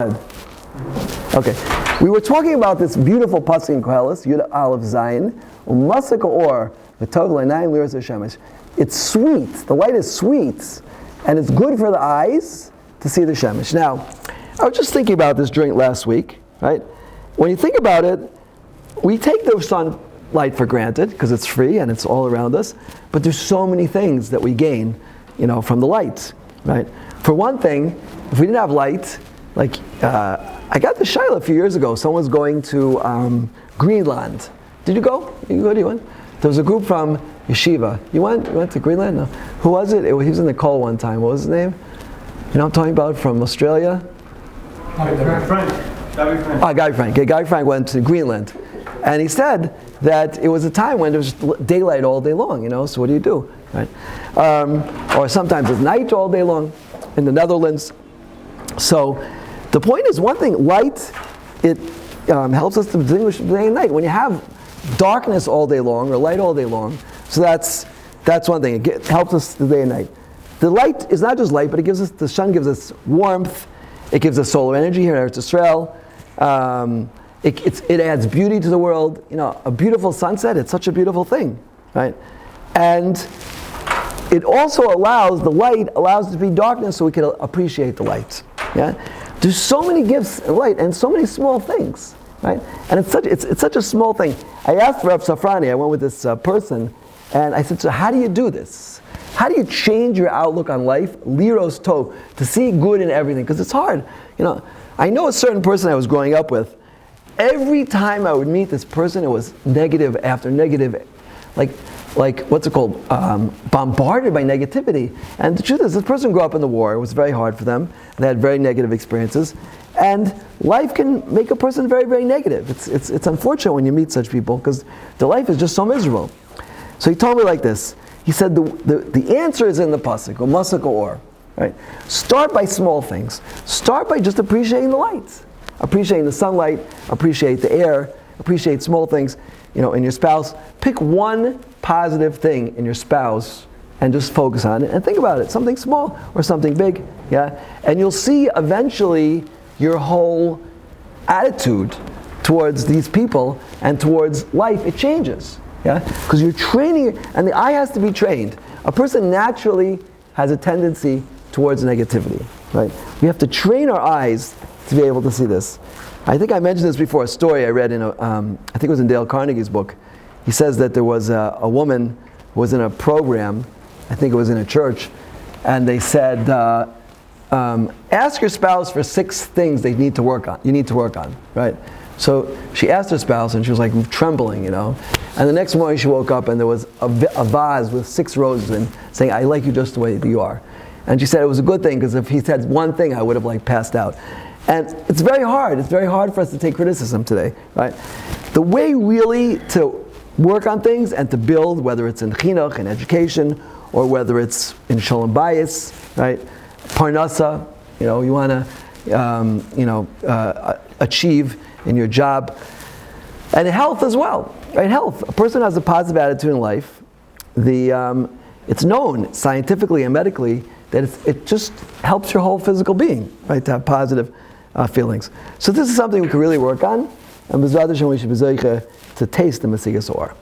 Okay, we were talking about this beautiful pasuk in Koheles, Yud Aleph Zayin, Umasik or V'tov L'Einayim Liras HaShemesh. It's sweet. The light is sweet, and it's good for the eyes to see the shemesh. Now, I was just thinking about this during last week, right? When you think about it, we take the sunlight for granted because it's free and it's all around us. But there's so many things that we gain, from the light, right? For one thing, if we didn't have light, like I got the shaila a few years ago. Someone was going to Greenland. Did you go? You went? There was a group from Yeshiva. You went to Greenland? No. Who was it? He was in the call one time. What was his name? You know what I'm talking about? From Australia? Gary Frank. Gary Frank. Yeah, Gary Frank went to Greenland. And he said that it was a time when there was daylight all day long, so what do you do? Right? Or sometimes it's night all day long in the Netherlands. So the point is, one thing, light, it helps us to distinguish day and night. When you have darkness all day long or light all day long, so that's one thing. It helps us the day and night. The light is not just light, but the sun gives us warmth. It gives us solar energy here in Eretz Yisrael. It adds beauty to the world. A beautiful sunset, it's such a beautiful thing, right? And it also allows it to be darkness so we can appreciate the light. Yeah? There's so many gifts in light and so many small things, right? And it's such a small thing. I asked Rav Safrani, I went with this person, and I said, so how do you do this? How do you change your outlook on life, liros tov, to see good in everything? Because it's hard. I know a certain person I was growing up with. Every time I would meet this person, it was negative after negative, like what's it called? Bombarded by negativity. And the truth is, this person grew up in the war. It was very hard for them. They had very negative experiences. And life can make a person very, very negative. It's unfortunate when you meet such people because their life is just so miserable. So he told me like this. He said the answer is in the pasuk, or masuk or. Right? Start by small things. Start by just appreciating the lights. Appreciating the sunlight, appreciate the air, appreciate small things, in your spouse. Pick one positive thing in your spouse and just focus on it and think about it. Something small or something big, yeah? And you'll see eventually your whole attitude towards these people and towards life, it changes, yeah? Because you're training, and the eye has to be trained. A person naturally has a tendency towards negativity, right? We have to train our eyes to be able to see this. I think I mentioned this before, a story I read in I think it was in Dale Carnegie's book. He says that there was a woman who was in a program, I think it was in a church, and they said, ask your spouse for 6 things you need to work on, right? So she asked her spouse, and she was like trembling, And the next morning she woke up, and there was a vase with 6 roses in, saying, I like you just the way that you are. And she said it was a good thing, because if he said one thing, I would have passed out. And it's very hard. It's very hard for us to take criticism today, right? The way really to work on things and to build, whether it's in chinuch, in education, or whether it's in shalom bayis, right? Parnasa, you want to, achieve in your job. And health as well, right? Health. A person has a positive attitude in life. It's known scientifically and medically that it just helps your whole physical being, right? To have positive feelings. So this is something we can really work on, and B'ezrat Hashem we should be zeicha to taste the Mesigas Or.